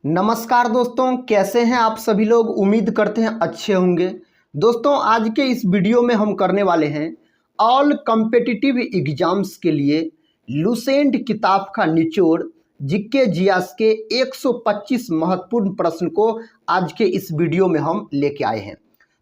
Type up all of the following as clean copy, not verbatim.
नमस्कार दोस्तों, कैसे हैं आप सभी लोग। उम्मीद करते हैं अच्छे होंगे। दोस्तों, आज के इस वीडियो में हम करने वाले हैं ऑल कॉम्पिटिटिव एग्जाम्स के लिए लुसेंट किताब का निचोड़ जीके जीएस के 125 महत्वपूर्ण प्रश्न को आज के इस वीडियो में हम लेके आए हैं।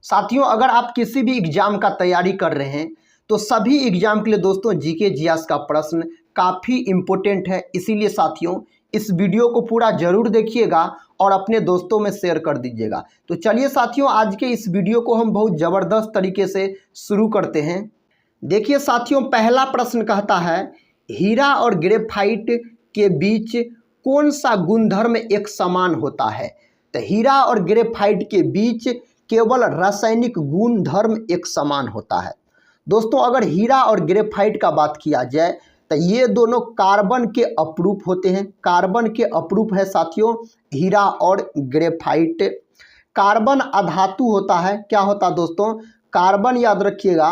साथियों, अगर आप किसी भी एग्जाम का तैयारी कर रहे हैं तो सभी एग्जाम के लिए दोस्तों जीके जीएस का प्रश्न काफ़ी इम्पोर्टेंट है। इसीलिए साथियों, इस वीडियो को पूरा जरूर देखिएगा और अपने दोस्तों में शेयर कर दीजिएगा। तो चलिए साथियों, आज के इस वीडियो को हम बहुत ज़बरदस्त तरीके से शुरू करते हैं। देखिए साथियों, पहला प्रश्न कहता है हीरा और ग्रेफाइट के बीच कौन सा गुणधर्म एक समान होता है। तो हीरा और ग्रेफाइट के बीच केवल रासायनिक गुणधर्म एक समान होता है। दोस्तों, अगर हीरा और ग्रेफाइट का बात किया जाए तो ये दोनों कार्बन के अपरूप होते हैं। कार्बन के अपरूप है साथियों हीरा और ग्रेफाइट। कार्बन अधातु होता है। क्या होता है दोस्तों? कार्बन याद रखिएगा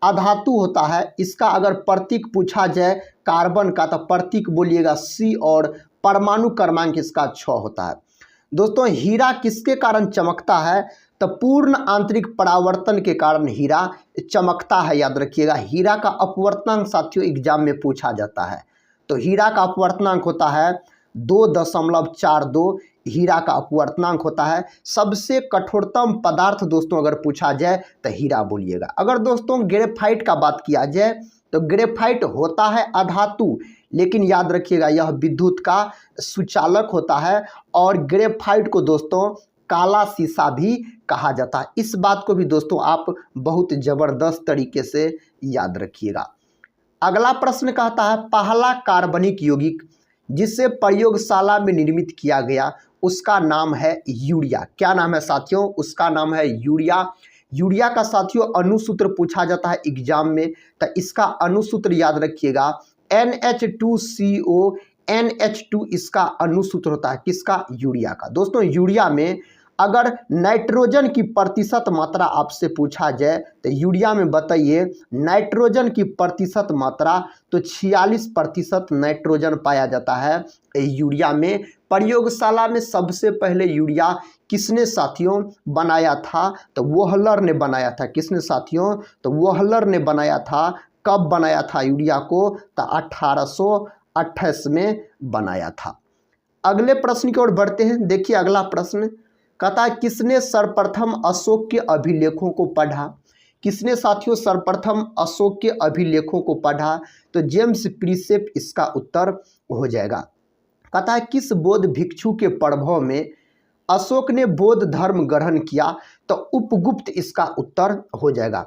अधातु होता है। इसका अगर प्रतीक पूछा जाए कार्बन का तो प्रतीक बोलिएगा C और परमाणु क्रमांक इसका 6 होता है। दोस्तों, हीरा किसके कारण चमकता है? तो पूर्ण आंतरिक परावर्तन के कारण हीरा चमकता है। याद रखिएगा, हीरा का अपवर्तनांक साथियों एग्जाम में पूछा जाता है। तो हीरा का अपवर्तनांक होता है 2.42। हीरा का अपवर्तनांक होता है। सबसे कठोरतम पदार्थ दोस्तों अगर पूछा जाए तो हीरा बोलिएगा। अगर दोस्तों ग्रेफाइट का बात किया जाए तो ग्रेफाइट होता है अधातु, लेकिन याद रखिएगा यह विद्युत का सुचालक होता है और ग्रेफाइट को दोस्तों काला शीशा भी कहा जाता है। इस बात को भी दोस्तों आप बहुत ज़बरदस्त तरीके से याद रखिएगा। अगला प्रश्न कहता है पहला कार्बनिक यौगिक जिसे प्रयोगशाला में निर्मित किया गया उसका नाम है यूरिया। क्या नाम है साथियों? उसका नाम है यूरिया। यूरिया का साथियों अणुसूत्र पूछा जाता है एग्जाम में, तो इसका अणुसूत्र याद रखिएगा NH2CO NH2 इसका अणुसूत्र होता है। किसका? यूरिया का। दोस्तों, यूरिया में अगर नाइट्रोजन की प्रतिशत मात्रा आपसे पूछा जाए तो यूरिया में बताइए नाइट्रोजन की प्रतिशत मात्रा, तो 46% नाइट्रोजन पाया जाता है यूरिया में। प्रयोगशाला में सबसे पहले यूरिया किसने साथियों बनाया था? तो वोहलर ने बनाया था। किसने साथियों? तो वोहलर ने बनाया था। कब बनाया था यूरिया को? तो 1828 में बनाया था। अगले प्रश्न की ओर बढ़ते हैं। देखिए अगला प्रश्न कहता है किसने सर्वप्रथम अशोक के अभिलेखों को पढ़ा? किसने साथियों सर्वप्रथम अशोक के अभिलेखों को पढ़ा? तो जेम्स प्रिसेप इसका उत्तर हो जाएगा। कहता है किस बौद्ध भिक्षु के प्रभाव में अशोक ने बौद्ध धर्म ग्रहण किया? तो उपगुप्त इसका उत्तर हो जाएगा।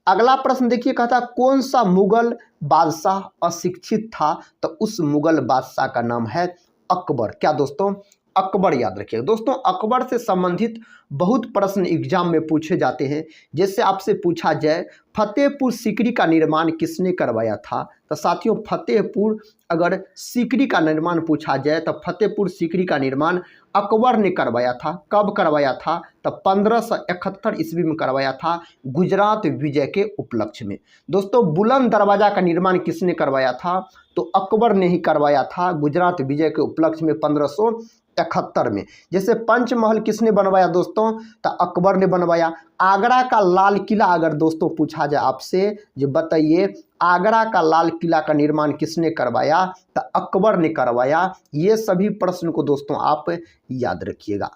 अगला प्रश्न देखिए, कहता है कौन सा मुगल बादशाह अशिक्षित था? तो उस मुगल बादशाह का नाम है अकबर। क्या दोस्तों? अकबर याद रखिएगा। दोस्तों, अकबर से संबंधित बहुत प्रश्न एग्जाम में पूछे जाते हैं। जैसे आपसे पूछा जाए फतेहपुर सीकरी का निर्माण किसने करवाया था? तो साथियों फतेहपुर अगर सीकरी का निर्माण पूछा जाए तो फतेहपुर सीकरी का निर्माण अकबर ने करवाया था। कब करवाया था? तो 1571 ईस्वी में करवाया था, गुजरात विजय के उपलक्ष्य में। दोस्तों, बुलंद दरवाजा का निर्माण किसने करवाया था? तो अकबर ने ही करवाया था, गुजरात विजय के उपलक्ष्य में 1571 में। जैसे पंचमहल किसने बनवाया दोस्तों? तो अकबर ने बनवाया। आगरा का लाल किला अगर दोस्तों पूछा जाए आपसे, जो बताइए आगरा का लाल किला का निर्माण किसने करवाया? तो अकबर ने करवाया। ये सभी प्रश्न को दोस्तों आप याद रखिएगा।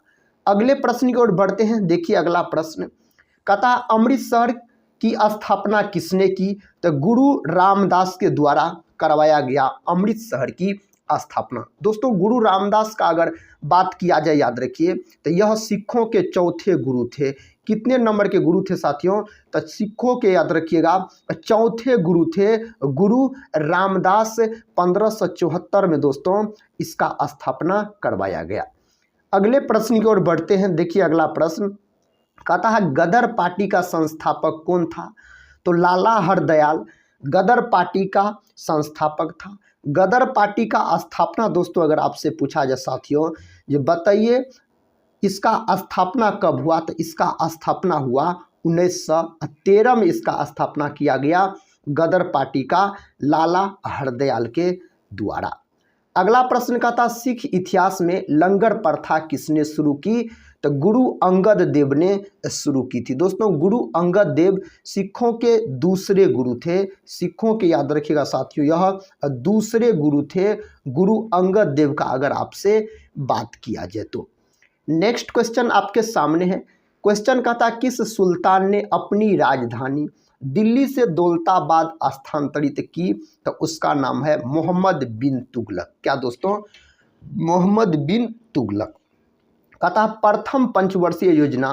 अगले प्रश्न की ओर बढ़ते हैं। देखिए अगला प्रश्न कहता है अमृतसर की स्थापना किसने की? तो गुरु रामदास के द्वारा करवाया गया अमृतसर की स्थापना। दोस्तों, गुरु रामदास का अगर बात किया जाए याद रखिए तो यह सिखों के चौथे गुरु थे। कितने नंबर के गुरु थे साथियों? तो सिखों के याद रखिएगा चौथे गुरु थे गुरु रामदास। 1574 में दोस्तों इसका स्थापना करवाया गया। अगले प्रश्न की ओर बढ़ते हैं। देखिए अगला प्रश्न कहता है गदर पार्टी का संस्थापक कौन था? तो लाला हरदयाल गदर पार्टी का संस्थापक था। गदर पार्टी का स्थापना दोस्तों अगर आपसे पूछा जाए साथियों, ये बताइए इसका स्थापना कब हुआ? तो इसका स्थापना हुआ 1913 में। इसका स्थापना किया गया गदर पार्टी का लाला हरदयाल के द्वारा। अगला प्रश्न का था सिख इतिहास में लंगर प्रथा किसने शुरू की? तो गुरु अंगद देव ने शुरू की थी। दोस्तों गुरु अंगद देव सिखों के दूसरे गुरु थे। सिखों के याद रखिएगा साथियों, यह दूसरे गुरु थे गुरु अंगद देव का, अगर आपसे बात किया जाए तो। नेक्स्ट क्वेश्चन आपके सामने है। क्वेश्चन का था किस सुल्तान ने अपनी राजधानी दिल्ली से दौलताबाद स्थानांतरित की? तो उसका नाम है मोहम्मद बिन तुगलक। क्या दोस्तों? मोहम्मद बिन तुगलक। कहता प्रथम पंचवर्षीय योजना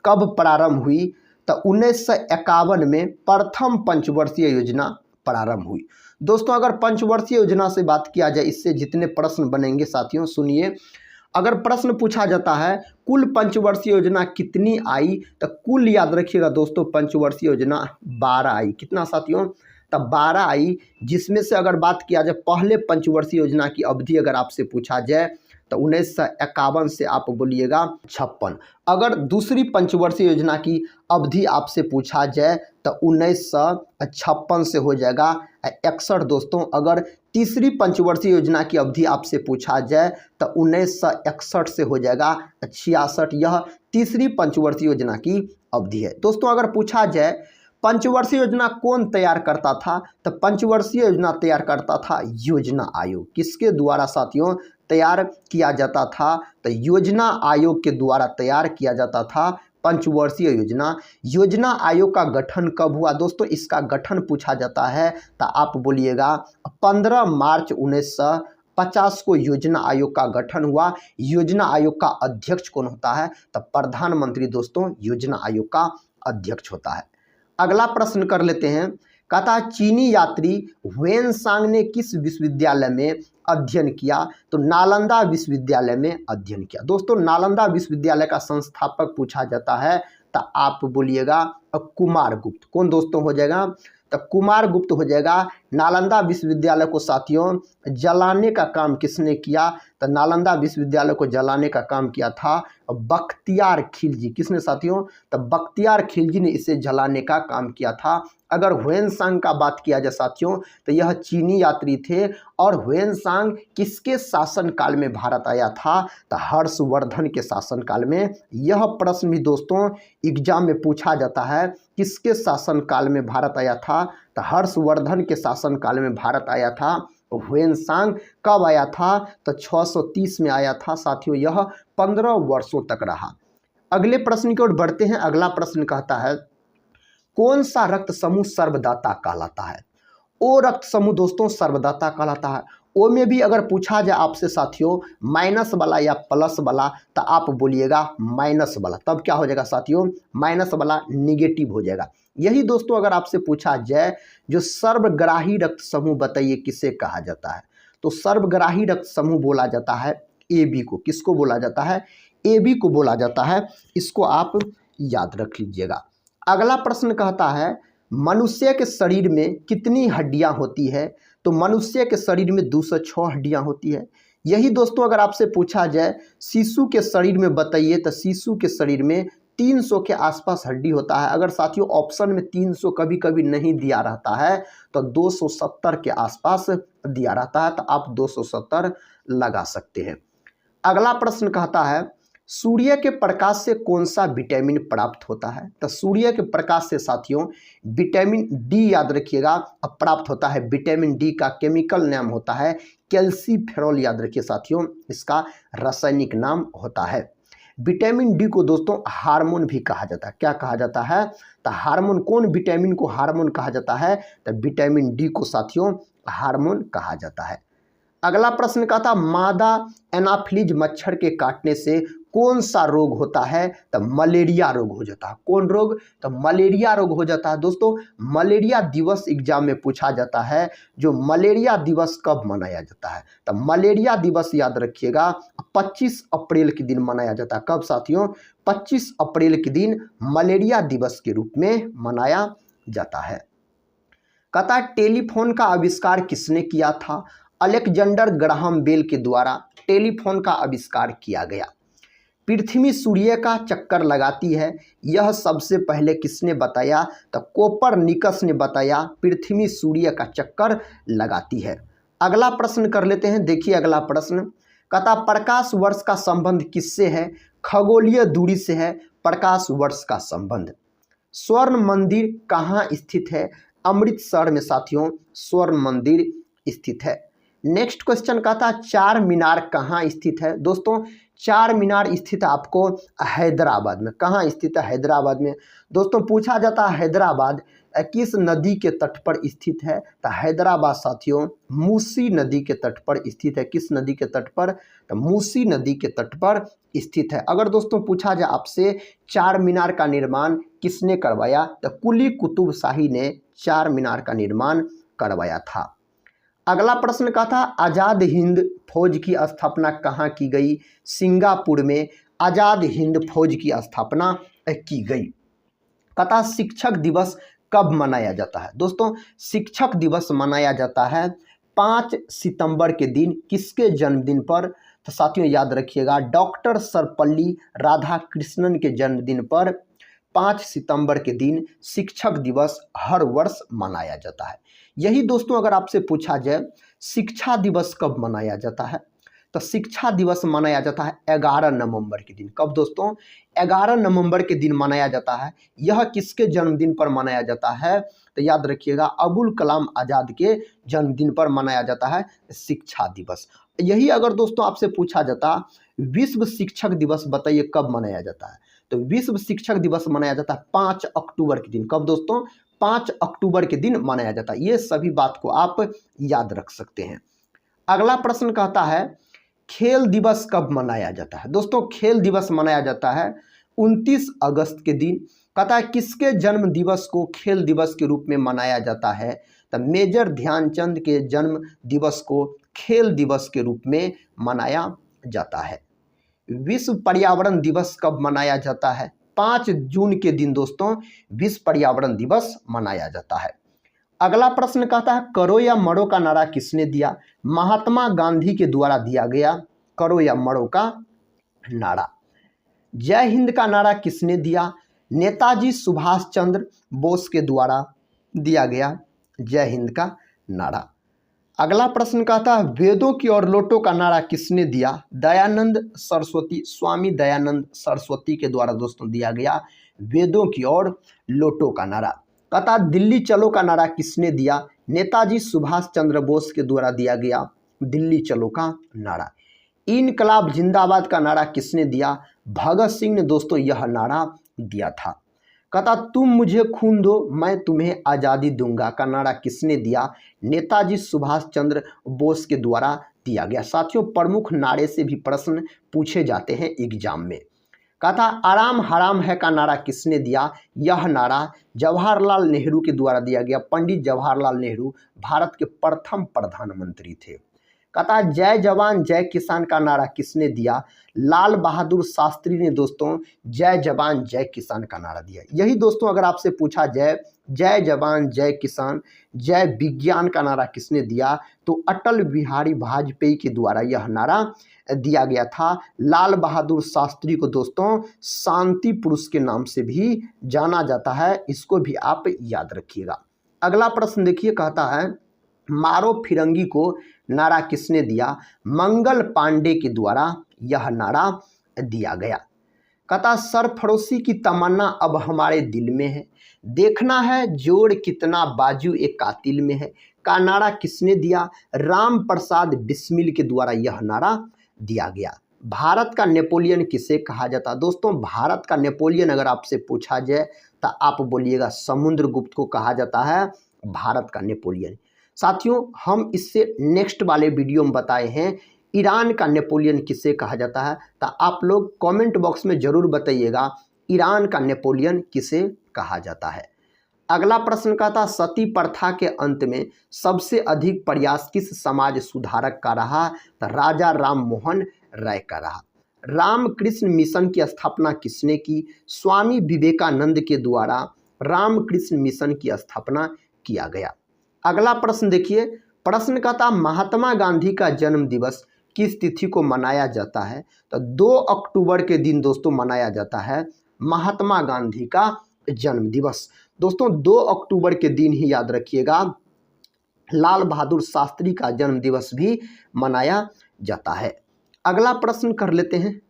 कब प्रारंभ हुई? तो 1951 में प्रथम पंचवर्षीय योजना प्रारंभ हुई। दोस्तों अगर पंचवर्षीय योजना से बात किया जाए, इससे जितने प्रश्न बनेंगे साथियों सुनिए। अगर प्रश्न पूछा जाता है कुल पंचवर्षीय योजना कितनी आई, तो कुल याद रखिएगा दोस्तों पंचवर्षीय योजना 12 आई। कितना साथियों? तब 12 आई, जिसमें से अगर बात किया जाए पहले पंचवर्षीय योजना की अवधि अगर आपसे पूछा जाए तो 1951 से आप बोलिएगा 56। अगर दूसरी पंचवर्षीय योजना की अवधि आपसे पूछा जाए तो 1956 से हो जाएगा 61 दोस्तों। अगर तीसरी पंचवर्षीय योजना की अवधि आपसे पूछा जाए तो 1961 से हो जाएगा 66। यह तीसरी पंचवर्षीय योजना की अवधि है। दोस्तों अगर पूछा जाए पंचवर्षीय योजना कौन तैयार करता था, तो पंचवर्षीय योजना तैयार करता था योजना आयोग। किसके द्वारा साथियों तैयार किया जाता था? तो योजना आयोग के द्वारा तैयार किया जाता था पंचवर्षीय योजना। योजना आयोग का गठन कब हुआ? दोस्तों इसका गठन पूछा जाता है तो आप बोलिएगा 15 मार्च 1950 को योजना आयोग का गठन हुआ। योजना आयोग का अध्यक्ष कौन होता है? तो प्रधानमंत्री दोस्तों योजना आयोग का अध्यक्ष होता है। अगला प्रश्न कर लेते हैं। कहता चीनी यात्री ह्वेनसांग ने किस विश्वविद्यालय में अध्ययन किया? तो नालंदा विश्वविद्यालय में अध्ययन किया। दोस्तों नालंदा विश्वविद्यालय का संस्थापक पूछा जाता है तो आप बोलिएगा कुमार गुप्त। कौन दोस्तों हो जाएगा? तो कुमार गुप्त हो जाएगा। नालंदा विश्वविद्यालय को साथियों जलाने का काम किसने किया? तो नालंदा विश्वविद्यालय को जलाने का काम किया था बख्तियार खिलजी। किसने साथियों? तो बख्तियार खिलजी ने इसे जलाने का काम किया था। अगर ह्वेनसांग का बात किया जाए साथियों तो यह चीनी यात्री थे। और ह्वेनसांग किसके शासनकाल में भारत आया था? तो हर्षवर्धन के शासनकाल में। यह प्रश्न भी दोस्तों एग्जाम में पूछा जाता है, किसके शासनकाल में भारत आया था? तो हर्षवर्धन के शासनकाल में भारत आया था। ह्वेनसांग कब आया था? तो 630 में आया था साथियों। यह 15 वर्षों तक रहा। अगले प्रश्न की ओर बढ़ते हैं। अगला प्रश्न कहता है कौन सा रक्त समूह सर्वदाता कहलाता है? ओ रक्त समूह दोस्तों सर्वदाता कहलाता है। ओ में भी अगर पूछा जाए आपसे साथियों माइनस वाला या प्लस वाला तो आप बोलिएगा माइनस वाला। तब क्या हो जाएगा साथियों? माइनस वाला निगेटिव हो जाएगा। यही दोस्तों अगर आपसे पूछा जाए जो सर्वग्राही रक्त समूह बताइए किसे कहा जाता है? तो सर्वग्राही रक्त समूह बोला जाता है AB को। किसको बोला जाता है? AB को बोला जाता है। इसको आप याद रख लीजिएगा। अगला प्रश्न कहता है मनुष्य के शरीर में कितनी हड्डियां होती है? तो मनुष्य के शरीर में 206 हड्डियां होती है। यही दोस्तों अगर आपसे पूछा जाए शिशु के शरीर में बताइए तो शिशु के शरीर में 300 के आसपास हड्डी होता है। अगर साथियों ऑप्शन में 300 कभी कभी नहीं दिया रहता है तो 270 के आसपास दिया रहता है, तो आप 270 लगा सकते हैं। अगला प्रश्न कहता है सूर्य के प्रकाश से कौन सा विटामिन प्राप्त होता है? तो सूर्य के प्रकाश से साथियों विटामिन डी याद रखिएगा प्राप्त होता है। विटामिन डी का केमिकल नाम होता है कैल्सीफेरॉल। याद रखिए साथियों इसका रासायनिक नाम होता है। विटामिन डी को दोस्तों हार्मोन भी कहा जाता है। क्या कहा जाता है? तो हार्मोन। कौन विटामिन को हार्मोन कहा जाता है? तो विटामिन डी को साथियों हार्मोन कहा जाता है। अगला प्रश्न का था मादा एनाफिलीज मच्छर के काटने से कौन सा रोग होता है? तो मलेरिया रोग हो जाता है। कौन रोग? तो मलेरिया रोग हो जाता है। दोस्तों मलेरिया दिवस एग्जाम में पूछा जाता है। जो मलेरिया दिवस कब मनाया जाता है? तो मलेरिया दिवस याद रखिएगा 25 अप्रैल के दिन मनाया जाता है। कब साथियों? 25 अप्रैल के दिन मलेरिया दिवस के रूप में मनाया जाता है। कहता है टेलीफोन का आविष्कार किसने किया था? अलेक्जेंडर ग्राहम बेल के द्वारा टेलीफोन का आविष्कार किया गया। पृथ्वी सूर्य का चक्कर लगाती है, यह सबसे पहले किसने बताया? तो कोपरनिकस ने बताया पृथ्वी सूर्य का चक्कर लगाती है। अगला प्रश्न कर लेते हैं। देखिए अगला प्रश्न कहता प्रकाश वर्ष का संबंध किससे है? खगोलीय दूरी से है प्रकाश वर्ष का संबंध। स्वर्ण मंदिर कहाँ स्थित है? अमृतसर में साथियों स्वर्ण मंदिर स्थित है। नेक्स्ट क्वेश्चन कहता चार मीनार कहाँ स्थित है? दोस्तों चार मीनार स्थित आपको हैदराबाद में। कहाँ स्थित है? हैदराबाद में। दोस्तों पूछा जाता है हैदराबाद किस नदी के तट पर स्थित है? तो हैदराबाद साथियों मूसी नदी के तट पर स्थित है। किस नदी के तट पर? तो मूसी नदी के तट पर स्थित है। अगर दोस्तों पूछा जाए आपसे चार मीनार का निर्माण किसने करवाया? तो कुली कुतुब शाही ने चार मीनार का निर्माण करवाया था। अगला प्रश्न का था आज़ाद हिंद फौज की स्थापना कहाँ की गई? सिंगापुर में आज़ाद हिंद फौज की स्थापना की गई। कथा शिक्षक दिवस कब मनाया जाता है? दोस्तों शिक्षक दिवस मनाया जाता है 5 सितंबर के दिन। किसके जन्मदिन पर? तो साथियों याद रखिएगा डॉक्टर सर्वपल्ली राधाकृष्णन के जन्मदिन पर 5 सितंबर के दिन शिक्षक दिवस हर वर्ष मनाया जाता है। यही दोस्तों अगर आपसे पूछा जाए शिक्षा दिवस कब मनाया जाता है? तो शिक्षा दिवस मनाया जाता है 11 नवंबर के दिन। कब दोस्तों? 11 नवंबर के दिन मनाया जाता है। यह किसके जन्मदिन पर मनाया जाता है? तो याद रखिएगा अबुल कलाम आज़ाद के जन्मदिन पर मनाया जाता है शिक्षा दिवस। यही अगर दोस्तों आपसे पूछा जाता विश्व शिक्षक दिवस बताइए कब मनाया जाता है? तो विश्व शिक्षक दिवस मनाया जाता है 5 अक्टूबर के दिन। कब दोस्तों? 5 अक्टूबर के दिन मनाया जाता है। ये सभी बात को आप याद रख सकते हैं। अगला प्रश्न कहता है खेल दिवस कब मनाया जाता है? दोस्तों खेल दिवस मनाया जाता है 29 अगस्त के दिन। कहता है किसके जन्म दिवस को खेल दिवस के रूप में मनाया जाता है? तो मेजर ध्यानचंद के जन्म दिवस को खेल दिवस के रूप में मनाया जाता है। विश्व पर्यावरण दिवस कब मनाया जाता है? 5 जून के दिन दोस्तों विश्व पर्यावरण दिवस मनाया जाता है। अगला प्रश्न कहता है करो या मरो का नारा किसने दिया? महात्मा गांधी के द्वारा दिया गया करो या मरो का नारा। जय हिंद का नारा किसने दिया? नेताजी सुभाष चंद्र बोस के द्वारा दिया गया जय हिंद का नारा। अगला प्रश्न कहता है वेदों की और लोटो का नारा किसने दिया? दयानंद सरस्वती स्वामी दयानंद सरस्वती के द्वारा दोस्तों दिया गया वेदों की और लोटो का नारा। कहता दिल्ली चलो का नारा किसने दिया? नेताजी सुभाष चंद्र बोस के द्वारा दिया गया दिल्ली चलो का नारा। इनकलाब जिंदाबाद का नारा किसने दिया? भगत सिंह ने दोस्तों यह नारा दिया था। कहता तुम मुझे खून दो मैं तुम्हें आज़ादी दूंगा का नारा किसने दिया? नेताजी सुभाष चंद्र बोस के द्वारा दिया गया। साथियों प्रमुख नारे से भी प्रश्न पूछे जाते हैं एग्जाम में। कहता आराम हराम है का नारा किसने दिया? यह नारा जवाहरलाल नेहरू के द्वारा दिया गया। पंडित जवाहरलाल नेहरू भारत के प्रथम प्रधानमंत्री थे। कहता जय जवान जय किसान का नारा किसने दिया? लाल बहादुर शास्त्री ने दोस्तों जय जवान जय किसान का नारा दिया। यही दोस्तों अगर आपसे पूछा जाए जय जवान जय किसान जय विज्ञान का नारा किसने दिया? तो अटल बिहारी वाजपेयी के द्वारा यह नारा दिया गया था। लाल बहादुर शास्त्री को दोस्तों शांति पुरुष के नाम से भी जाना जाता है, इसको भी आप याद रखिएगा। अगला प्रश्न देखिए कहता है मारो फिरंगी को नारा किसने दिया? मंगल पांडे के द्वारा यह नारा दिया गया। कहता सरफरोशी की तमन्ना अब हमारे दिल में है, देखना है जोड़ कितना बाजू एक कातिल में है का नारा किसने दिया? राम प्रसाद बिस्मिल के द्वारा यह नारा दिया गया। भारत का नेपोलियन किसे कहा जाता? दोस्तों भारत का नेपोलियन अगर आपसे पूछा जाए तो आप बोलिएगा समुद्रगुप्त को कहा जाता है भारत का नेपोलियन। साथियों हम इससे नेक्स्ट वाले वीडियो में बताए हैं ईरान का नेपोलियन किसे कहा जाता है, तो आप लोग कमेंट बॉक्स में ज़रूर बताइएगा ईरान का नेपोलियन किसे कहा जाता है। अगला प्रश्न का था सती प्रथा के अंत में सबसे अधिक प्रयास किस समाज सुधारक का रहा? तो राजा राम मोहन राय का रहा। रामकृष्ण मिशन की स्थापना किसने की? स्वामी विवेकानंद के द्वारा रामकृष्ण मिशन की स्थापना किया गया। अगला प्रश्न देखिए, प्रश्न का था महात्मा गांधी का जन्म दिवस किस तिथि को मनाया जाता है? तो 2 अक्टूबर के दिन दोस्तों मनाया जाता है महात्मा गांधी का जन्म दिवस। दोस्तों 2 अक्टूबर के दिन ही याद रखिएगा लाल बहादुर शास्त्री का जन्म दिवस भी मनाया जाता है। अगला प्रश्न कर लेते हैं।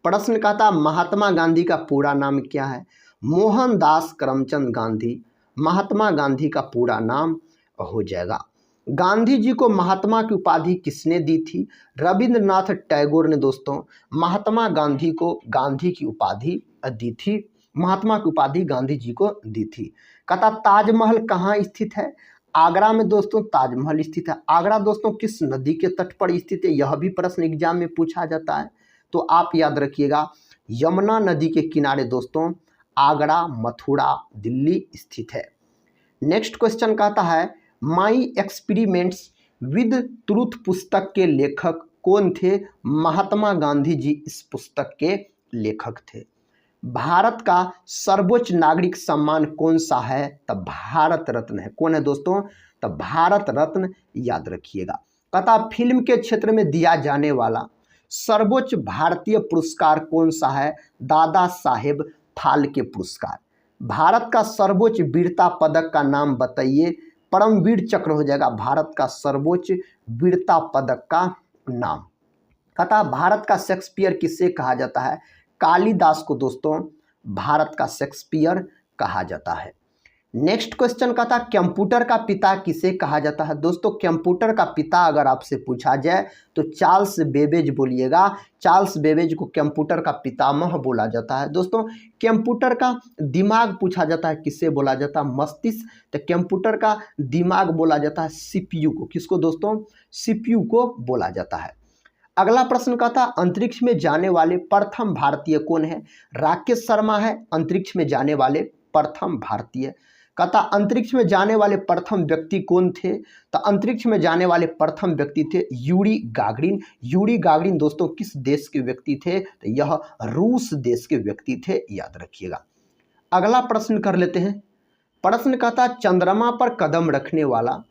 प्रश्न कहता महात्मा गांधी का पूरा नाम क्या है? मोहनदास करमचंद गांधी महात्मा गांधी का पूरा नाम हो जाएगा। गांधी जी को महात्मा की उपाधि किसने दी थी? रविंद्रनाथ टैगोर ने दोस्तों महात्मा गांधी को गांधी की उपाधि दी थी। महात्मा की उपाधि गांधी जी को दी थी। कहता ताजमहल कहाँ स्थित है? आगरा में दोस्तों ताजमहल स्थित है। आगरा दोस्तों किस नदी के तट पर स्थित है? यह भी प्रश्न एग्जाम में पूछा जाता है, तो आप याद रखिएगा यमुना नदी के किनारे दोस्तों आगरा, मथुरा, दिल्ली स्थित है। नेक्स्ट क्वेश्चन कहता है माई एक्सपेरिमेंट्स विद ट्रूथ पुस्तक के लेखक कौन थे? महात्मा गांधी जी इस पुस्तक के लेखक थे। भारत का सर्वोच्च नागरिक सम्मान कौन सा है? तब भारत रत्न है। कौन है दोस्तों? तब भारत रत्न याद रखिएगा। कहता फिल्म के क्षेत्र में दिया जाने वाला सर्वोच्च भारतीय पुरस्कार कौन सा है? दादा साहेब फाल्के पुरस्कार। भारत का सर्वोच्च वीरता पदक का नाम बताइए। परमवीर चक्र हो जाएगा भारत का सर्वोच्च वीरता पदक का नाम। कहता भारत का शेक्सपियर किसे कहा जाता है? कालिदास को दोस्तों भारत का शेक्सपियर कहा जाता है। नेक्स्ट क्वेश्चन कहता कंप्यूटर का पिता किसे कहा जाता है? दोस्तों कंप्यूटर का पिता अगर आपसे पूछा जाए तो चार्ल्स बेबेज बोलिएगा। चार्ल्स बेबेज को कंप्यूटर का पितामह बोला जाता है। दोस्तों कंप्यूटर का दिमाग पूछा जाता है, किससे बोला जाता है? मस्तिष्क। तो कंप्यूटर का दिमाग बोला जाता है सीपीयू को। किसको दोस्तों? सीपीयू को बोला जाता है। अगला प्रश्न कहता अंतरिक्ष में जाने वाले प्रथम भारतीय कौन है? राकेश शर्मा है अंतरिक्ष में जाने वाले प्रथम भारतीय। कहता अंतरिक्ष में जाने वाले प्रथम व्यक्ति कौन थे? तो अंतरिक्ष में जाने वाले प्रथम व्यक्ति थे यूरी गागरिन। यूरी गागरिन दोस्तों किस देश के व्यक्ति थे? तो यह रूस देश के व्यक्ति थे, याद रखिएगा। अगला प्रश्न कर लेते हैं। प्रश्न कहता चंद्रमा पर कदम रखने वाला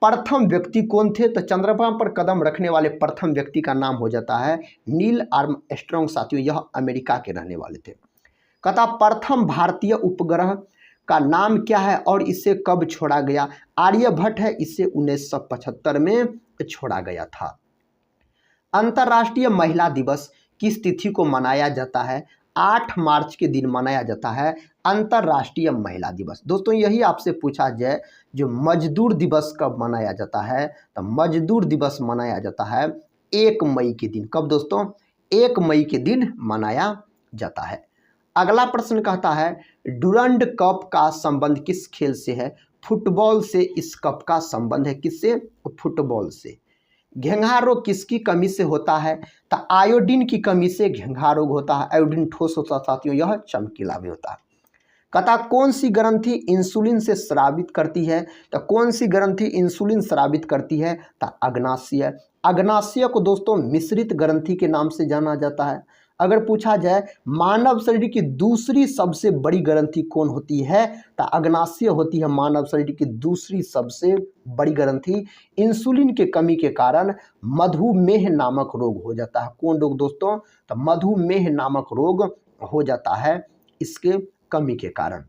प्रथम व्यक्ति कौन थे? तो चंद्रमा पर कदम रखने वाले प्रथम व्यक्ति का नाम हो जाता है नील आर्मस्ट्रॉन्ग। साथियों यह अमेरिका के रहने वाले थे। कहता प्रथम भारतीय उपग्रह का नाम क्या है और इसे कब छोड़ा गया? आर्यभट्ट है, इसे 1975 में छोड़ा गया था। अंतर्राष्ट्रीय महिला दिवस किस तिथि को मनाया जाता है? 8 मार्च के दिन मनाया जाता है अंतर्राष्ट्रीय महिला दिवस। दोस्तों यही आपसे पूछा जाए जो मजदूर दिवस कब मनाया जाता है? तो मजदूर दिवस मनाया जाता है 1 मई के दिन। कब दोस्तों? 1 मई के दिन मनाया जाता है। अगला प्रश्न कहता है डुरंड कप का संबंध किस खेल से है? फुटबॉल से इस कप का संबंध है। किससे? फुटबॉल से। घेंघा रोग किसकी कमी से होता है? तो आयोडीन की कमी से घेंघा रोग होता है। आयोडीन ठोस होता है साथियों, यह चमकीला भी होता है। कहता कौन सी ग्रंथि इंसुलिन से स्रावित करती है? तो कौन सी ग्रंथि इंसुलिन स्रावित करती है? तो अग्नाशय। अग्नाशय को दोस्तों मिश्रित ग्रंथि के नाम से जाना जाता है। अगर पूछा जाए मानव शरीर की दूसरी सबसे बड़ी ग्रंथि कौन होती है? तो अग्नाशय होती है मानव शरीर की दूसरी सबसे बड़ी ग्रंथि। इंसुलिन के कमी के कारण मधुमेह नामक रोग हो जाता है। कौन रोग दोस्तों? तो मधुमेह नामक रोग हो जाता है इसके कमी के कारण।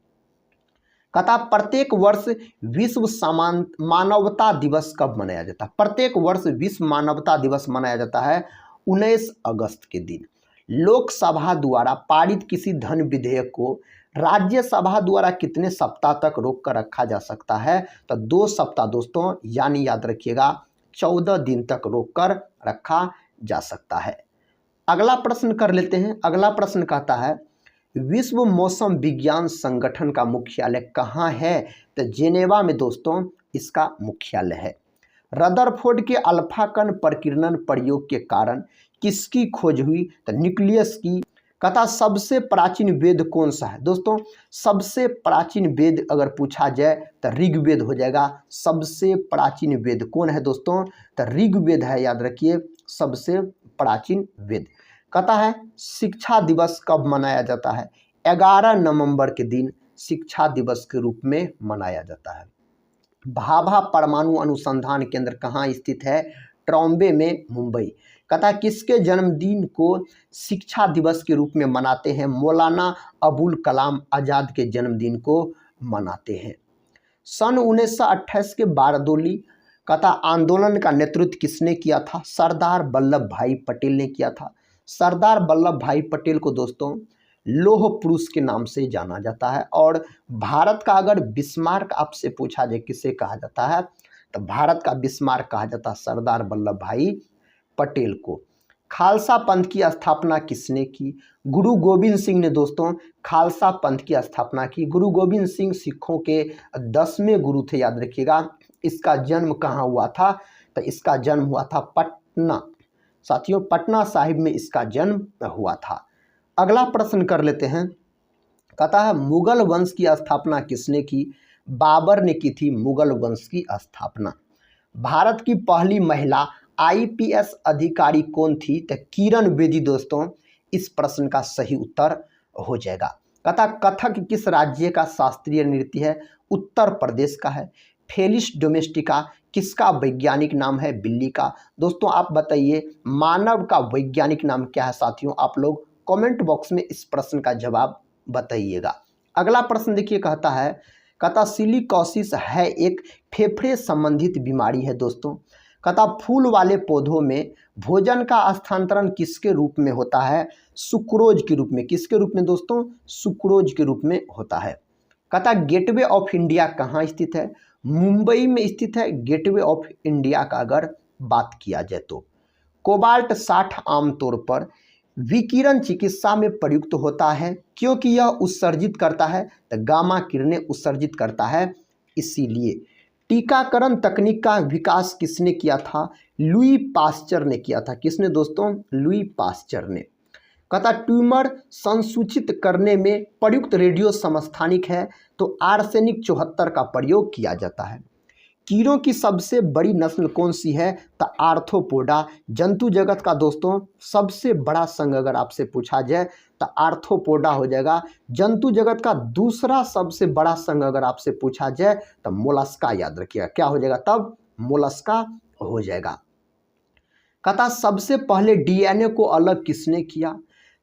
कहता प्रत्येक वर्ष विश्व मानवता दिवस कब मनाया जाता है? प्रत्येक वर्ष विश्व मानवता दिवस मनाया जाता है 19 अगस्त के दिन। लोकसभा द्वारा पारित किसी धन विधेयक को राज्यसभा द्वारा कितने सप्ताह तक रोक कर रखा जा सकता है? तो 2 सप्ताह दोस्तों, यानी याद रखिएगा 14 दिन तक रोक कर रखा जा सकता है। अगला प्रश्न कर लेते हैं। अगला प्रश्न कहता है विश्व मौसम विज्ञान संगठन का मुख्यालय कहाँ है? तो जेनेवा में दोस्तों इसका मुख्यालय है। रदरफोर्ड के अल्फा कण प्रकीर्णन प्रयोग के कारण किसकी खोज हुई? तो न्यूक्लियस की। कहता सबसे प्राचीन वेद कौन सा है? दोस्तों सबसे प्राचीन वेद अगर पूछा जाए तो ऋग्वेद हो जाएगा। सबसे प्राचीन वेद कौन है दोस्तों? तो ऋग्वेद है, याद रखिए सबसे प्राचीन वेद। कहता है शिक्षा दिवस कब मनाया जाता है? 11 नवंबर के दिन शिक्षा दिवस के रूप में मनाया जाता है। भाभा परमाणु अनुसंधान केंद्र कहाँ स्थित है? ट्रॉम्बे में, मुंबई। कहता है किसके जन्मदिन को शिक्षा दिवस के रूप में मनाते हैं? मौलाना अबुल कलाम आज़ाद के जन्मदिन को मनाते हैं। सन 1928 के बारदोली कहता आंदोलन का नेतृत्व किसने किया था? सरदार वल्लभ भाई पटेल ने किया था। सरदार वल्लभ भाई पटेल को दोस्तों लौह पुरुष के नाम से जाना जाता है। और भारत का अगर बिस्मार्क आपसे पूछा जाए किसे कहा जाता है, तो भारत का बिस्मार्क कहा जाता है सरदार वल्लभ भाई पटेल को। खालसा पंथ की स्थापना किसने की? गुरु गोविंद सिंह ने दोस्तों खालसा पंथ की स्थापना की। गुरु गोविंद सिंह सिखों के 10वें गुरु थे, याद रखिएगा। इसका जन्म कहाँ हुआ था? तो इसका जन्म हुआ था पटना। साथियों, पटना साहिब में इसका जन्म हुआ था। अगला प्रश्न कर लेते हैं। कहता है मुगल वंश की स्थापना किसने की? बाबर ने की थी मुगल वंश की स्थापना। भारत की पहली महिला IPS अधिकारी कौन थी? तो किरण बेदी दोस्तों इस प्रश्न का सही उत्तर हो जाएगा। कहता कथक किस राज्य का शास्त्रीय नृत्य है? उत्तर प्रदेश का है। फेलिस डोमेस्टिका किसका वैज्ञानिक नाम है? बिल्ली का। दोस्तों आप बताइए मानव का वैज्ञानिक नाम क्या है? साथियों आप लोग कमेंट बॉक्स में इस प्रश्न का जवाब बताइएगा। अगला प्रश्न देखिए, कहता सिलिकोसिस है एक फेफड़े संबंधित बीमारी है दोस्तों। कहता फूल वाले पौधों में भोजन का स्थानांतरण किसके रूप में होता है? सुक्रोज के रूप में। किसके रूप में दोस्तों? सुक्रोज के रूप में होता है। कहता गेटवे ऑफ इंडिया कहाँ स्थित है? मुंबई में स्थित है गेटवे ऑफ इंडिया का अगर बात किया जाए तो। कोबाल्ट 60 आमतौर पर विकिरण चिकित्सा में प्रयुक्त होता है क्योंकि यह उत्सर्जित करता है, तो गामा किरणें उत्सर्जित करता है इसीलिए। टीकाकरण तकनीक का विकास किसने किया था? लुई पास्चर ने किया था। किसने दोस्तों? लुई पास्चर ने। कहता ट्यूमर संसूचित करने में प्रयुक्त रेडियो समस्थानिक है, तो आर्सेनिक 74 का प्रयोग किया जाता है। कीड़ों की सबसे बड़ी नस्ल कौन सी है? तो आर्थ्रोपोडा। जंतु जगत का दोस्तों सबसे बड़ा संघ अगर आपसे पूछा जाए तो आर्थ्रोपोडा हो जाएगा। जंतु जगत का दूसरा सबसे बड़ा संघ अगर आपसे पूछा जाए तो मोलस्का, याद रखिएगा। क्या हो जाएगा तब? मोलस्का हो जाएगा। कहता सबसे पहले DNA को अलग किसने किया?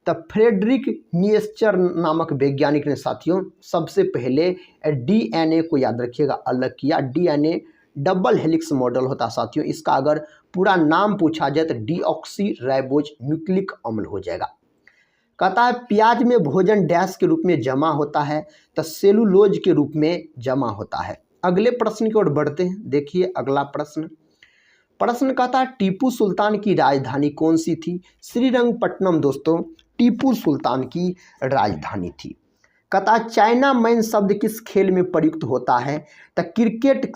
तो फ्रेडरिक निएस्चर नामक वैज्ञानिक ने साथियों सबसे पहले DNA को, याद रखिएगा, अलग किया। DNA डबल हेलिक्स मॉडल होता साथियों। इसका अगर पूरा नाम पूछा जाए तो डीऑक्सी राइबोज न्यूक्लिक अम्ल हो जाएगा। कहता है प्याज में भोजन डैश के रूप में जमा होता है, तो सेलुलोज के रूप में जमा होता है। अगले प्रश्न की ओर बढ़ते हैं। देखिए अगला प्रश्न कहता है टीपू सुल्तान की राजधानी कौन सी थी? श्रीरंगपट्टनम दोस्तों टीपू सुल्तान की राजधानी थी। कहता चाइना मैन शब्द किस खेल में प्रयुक्त होता है? तो क्रिकेट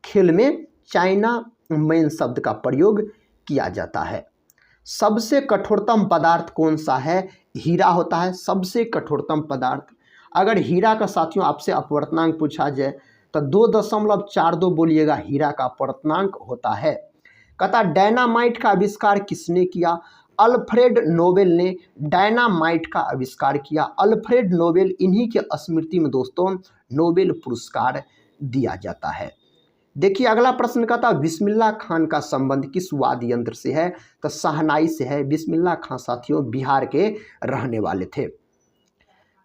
खेल में चाइना मैन शब्द का प्रयोग किया जाता है। सबसे कठोरतम पदार्थ कौन सा है? हीरा होता है सबसे कठोरतम पदार्थ। अगर हीरा का साथियों आपसे अपवर्तनांक पूछा जाए तो 2.42 बोलिएगा, हीरा का अपवर्तनांक होता है। कहता डायनामाइट का आविष्कार किसने किया? अल्फ्रेड नोबेल ने डायनामाइट का आविष्कार किया। अल्फ्रेड नोबेल, इन्हीं के स्मृति में दोस्तों नोबेल पुरस्कार दिया जाता है। देखिए अगला प्रश्न कहता बिस्मिल्लाह खान का संबंध किस वाद्य यंत्र से है? तो शहनाई से है। बिस्मिल्लाह खान साथियों बिहार के रहने वाले थे।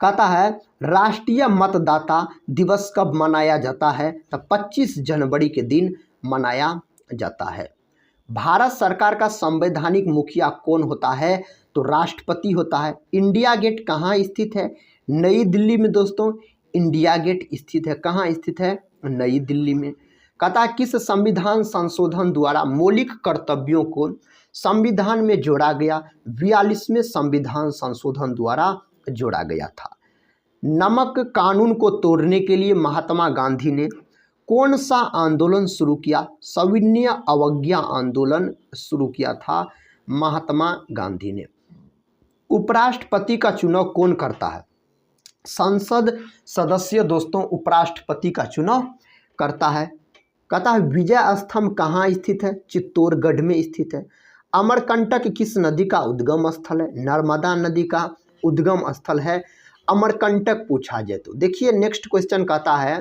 कहता है राष्ट्रीय मतदाता दिवस कब मनाया जाता है? तो 25 जनवरी के दिन मनाया जाता है। भारत सरकार का संवैधानिक मुखिया कौन होता है? तो राष्ट्रपति होता है। इंडिया गेट कहाँ स्थित है? नई दिल्ली में दोस्तों इंडिया गेट स्थित है। कहाँ स्थित है? नई दिल्ली में। कहता है किस संविधान संशोधन द्वारा मौलिक कर्तव्यों को संविधान में जोड़ा गया? 42वें संविधान संशोधन द्वारा जोड़ा गया था। नमक कानून को तोड़ने के लिए महात्मा गांधी ने कौन सा आंदोलन शुरू किया? सविनय अवज्ञा आंदोलन शुरू किया था महात्मा गांधी ने। उपराष्ट्रपति का चुनाव कौन करता है? संसद सदस्य दोस्तों उपराष्ट्रपति का चुनाव करता है। कहता है विजय स्तंभ कहाँ स्थित है? चित्तौड़गढ़ में स्थित है। अमरकंटक किस नदी का उद्गम स्थल है? नर्मदा नदी का उद्गम स्थल है अमरकंटक पूछा जाए तो। देखिए नेक्स्ट क्वेश्चन कहता है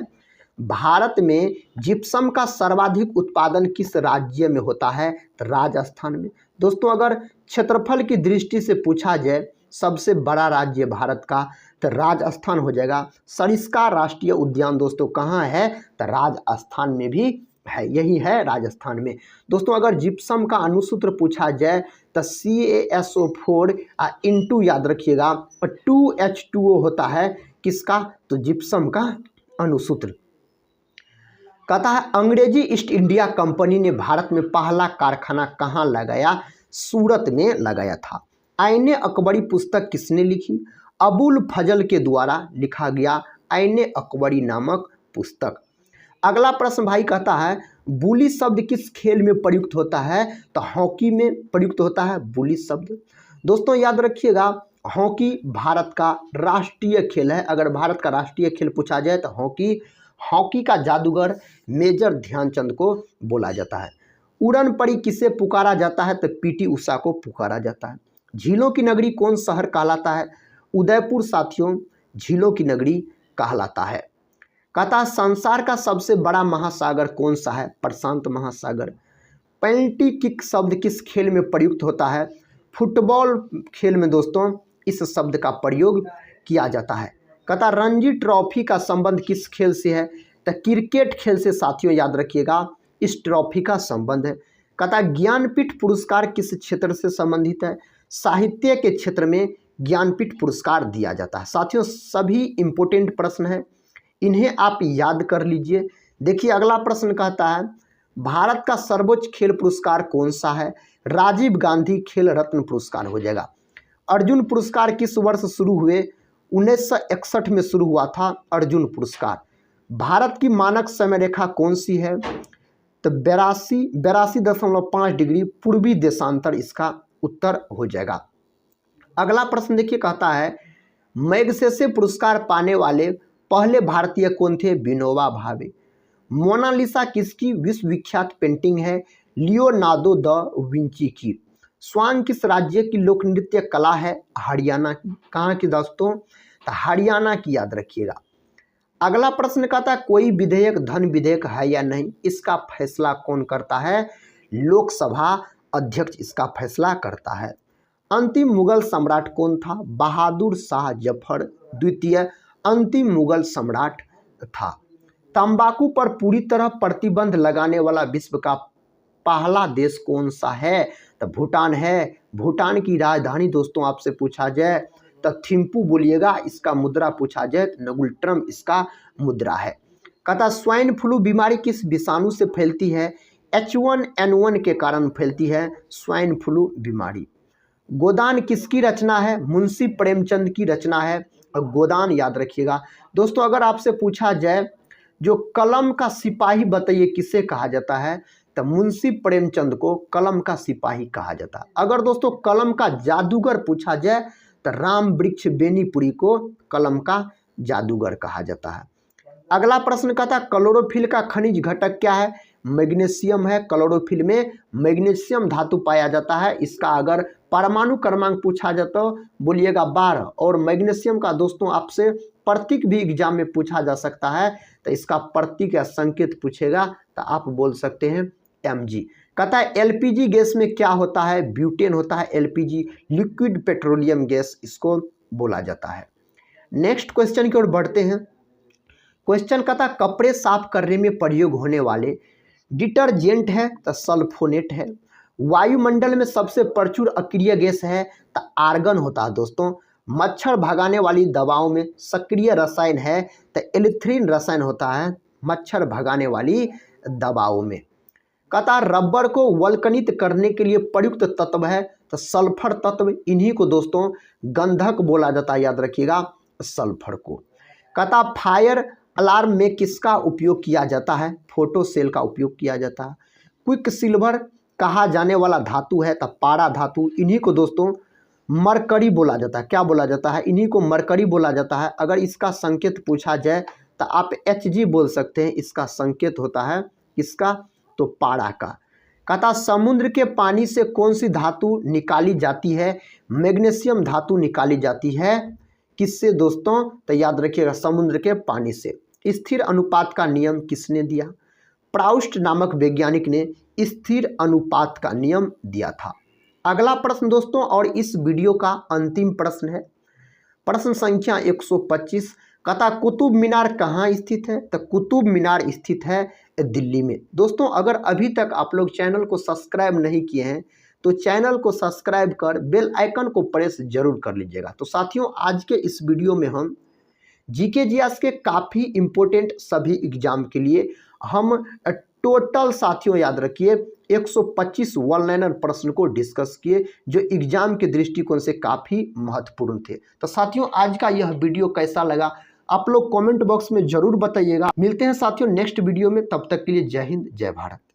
भारत में जिप्सम का सर्वाधिक उत्पादन किस राज्य में होता है? तो राजस्थान में। दोस्तों अगर क्षेत्रफल की दृष्टि से पूछा जाए सबसे बड़ा राज्य भारत का तो राजस्थान हो जाएगा। सरिस्का राष्ट्रीय उद्यान दोस्तों कहाँ है? तो राजस्थान में भी है, यही है राजस्थान में। दोस्तों अगर जिप्सम का अनुसूत्र पूछा जाए तो CaSO4 इंटू याद रखिएगा 2H2O होता है किसका, तो जिप्सम का अनुसूत्र। कहता है अंग्रेजी ईस्ट इंडिया कंपनी ने भारत में पहला कारखाना कहाँ लगाया, सूरत में लगाया था। आईने अकबरी पुस्तक किसने लिखी, अबुल फजल के द्वारा लिखा गया आईने अकबरी नामक पुस्तक। अगला प्रश्न भाई कहता है बुली शब्द किस खेल में प्रयुक्त होता है, तो हॉकी में प्रयुक्त होता है बुली शब्द। दोस्तों याद रखिएगा हॉकी भारत का राष्ट्रीय खेल है। अगर भारत का राष्ट्रीय खेल पूछा जाए तो हॉकी का जादूगर मेजर ध्यानचंद को बोला जाता है। उड़न परी किसे पुकारा जाता है, तो PT उषा को पुकारा जाता है। झीलों की नगरी कौन शहर कहलाता है, उदयपुर साथियों झीलों की नगरी कहलाता है। कहता है संसार का सबसे बड़ा महासागर कौन सा है, प्रशांत महासागर। पेनल्टी किक शब्द किस खेल में प्रयुक्त होता है, फुटबॉल खेल में दोस्तों इस शब्द का प्रयोग किया जाता है। कहता रणजी ट्रॉफी का संबंध किस खेल से है, तो क्रिकेट खेल से साथियों याद रखिएगा इस ट्रॉफी का संबंध है। कहता ज्ञानपीठ पुरस्कार किस क्षेत्र से संबंधित है, साहित्य के क्षेत्र में ज्ञानपीठ पुरस्कार दिया जाता है। साथियों सभी इंपॉर्टेंट प्रश्न है, इन्हें आप याद कर लीजिए। देखिए अगला प्रश्न कहता है भारत का सर्वोच्च खेल पुरस्कार कौन सा है, राजीव गांधी खेल रत्न पुरस्कार हो जाएगा। अर्जुन पुरस्कार किस वर्ष शुरू हुए, 1961 में शुरू हुआ था अर्जुन पुरस्कार। भारत की मानक समय रेखा कौन सी है, तो 82.5 डिग्री पूर्वी देशांतर इसका उत्तर हो जाएगा। अगला प्रश्न देखिए कहता है मैग्सेसे पुरस्कार पाने वाले पहले भारतीय कौन थे, विनोबा भावे। मोनालिसा किसकी विश्वविख्यात पेंटिंग है, लियोनार्डो द विंची की। स्वान किस राज्य की लोक नृत्य कला है, हरियाणा की। कहाँ की दोस्तों, तो हरियाणा की याद रखिएगा। अगला प्रश्न कहता है कोई विधेयक धन विधेयक है या नहीं, इसका फैसला कौन करता है, लोकसभा अध्यक्ष इसका फैसला करता है। अंतिम मुगल सम्राट कौन था, बहादुर शाह जफर द्वितीय अंतिम मुगल सम्राट था। तंबाकू पर पूरी तरह प्रतिबंध लगाने वाला विश्व का पहला देश कौन सा है, तो भूटान है। भूटान की राजधानी दोस्तों आपसे पूछा जाए तो थिम्पू बोलिएगा, इसका मुद्रा पूछा जाए तो नगुल्ट्रम इसका मुद्रा है। कहता स्वाइन फ्लू बीमारी किस विषाणु से फैलती है, H1N1 के कारण फैलती है स्वाइन फ्लू बीमारी। गोदान किसकी रचना है, मुंशी प्रेमचंद की रचना है। और गोदान याद रखिएगा दोस्तों अगर आपसे पूछा जाए जो कलम का सिपाही बताइए किसे कहा जाता है, तो मुंशी प्रेमचंद को कलम का सिपाही कहा जाता है। अगर दोस्तों कलम का जादूगर पूछा जाए तो राम वृक्ष बेनीपुरी को कलम का जादूगर कहा जाता है। अगला प्रश्न कहता है क्लोरोफिल का खनिज घटक क्या है, मैग्नीशियम है। क्लोरोफिल में मैग्नीशियम धातु पाया जाता है। इसका अगर परमाणु क्रमांक पूछा जाए तो बोलिएगा 12। और मैग्नीशियम का दोस्तों आपसे प्रतीक भी एग्जाम में पूछा जा सकता है, तो इसका प्रतीक या संकेत पूछेगा तो आप बोल सकते हैं Mg। कहता है LPG गैस में क्या होता है, ब्यूटेन होता है। LPG लिक्विड पेट्रोलियम गैस इसको बोला जाता है। नेक्स्ट क्वेश्चन की ओर बढ़ते हैं। क्वेश्चन कहता कपड़े साफ करने में प्रयोग होने वाले डिटर्जेंट है तो सल्फोनेट है। वायुमंडल में सबसे प्रचुर अक्रिय गैस है तो आर्गन होता है दोस्तों। मच्छर भगाने वाली दवाओं में सक्रिय रसायन है तो एलिथ्रिन रसायन होता है मच्छर भगाने वाली दवाओं में। कहता रबर को वल्कनित करने के लिए प्रयुक्त तत्व है तो सल्फर तत्व। इन्हीं को दोस्तों गंधक बोला जाता है, याद रखिएगा सल्फर को। कहता फायर अलार्म में किसका उपयोग किया जाता है, फोटो सेल का उपयोग किया जाता है। क्विक सिल्वर कहा जाने वाला धातु है तो पारा धातु। इन्हीं को दोस्तों मरकरी बोला जाता है। क्या बोला जाता है, इन्हीं को मरकरी बोला जाता है। अगर इसका संकेत पूछा जाए तो आप Hg बोल सकते हैं, इसका संकेत होता है किसका, तो पारा का। कहता समुद्र के पानी से कौन सी धातु निकाली जाती है, मैग्नीशियम धातु निकाली जाती है। किससे दोस्तों, तो याद रखिएगा समुद्र के पानी से। स्थिर अनुपात का नियम किसने दिया, प्राउस्ट नामक वैज्ञानिक ने स्थिर अनुपात का नियम दिया था। अगला प्रश्न दोस्तों और इस वीडियो का अंतिम प्रश्न है, प्रश्न संख्या 125। कहता कुतुब मीनार कहाँ स्थित है, तो कुतुब मीनार स्थित है दिल्ली में। दोस्तों अगर अभी तक आप लोग चैनल को सब्सक्राइब नहीं किए हैं तो चैनल को सब्सक्राइब कर बेल आइकन को प्रेस जरूर कर लीजिएगा। तो साथियों आज के इस वीडियो में हम जीके जीएस के काफ़ी इम्पोर्टेंट सभी एग्जाम के लिए हम टोटल साथियों याद रखिए 125 वन लाइनर प्रश्न को डिस्कस किए जो एग्जाम के दृष्टिकोण से काफ़ी महत्वपूर्ण थे। तो साथियों आज का यह वीडियो कैसा लगा आप लोग कमेंट बॉक्स में जरूर बताइएगा। मिलते हैं साथियों नेक्स्ट वीडियो में, तब तक के लिए जय हिंद जय भारत।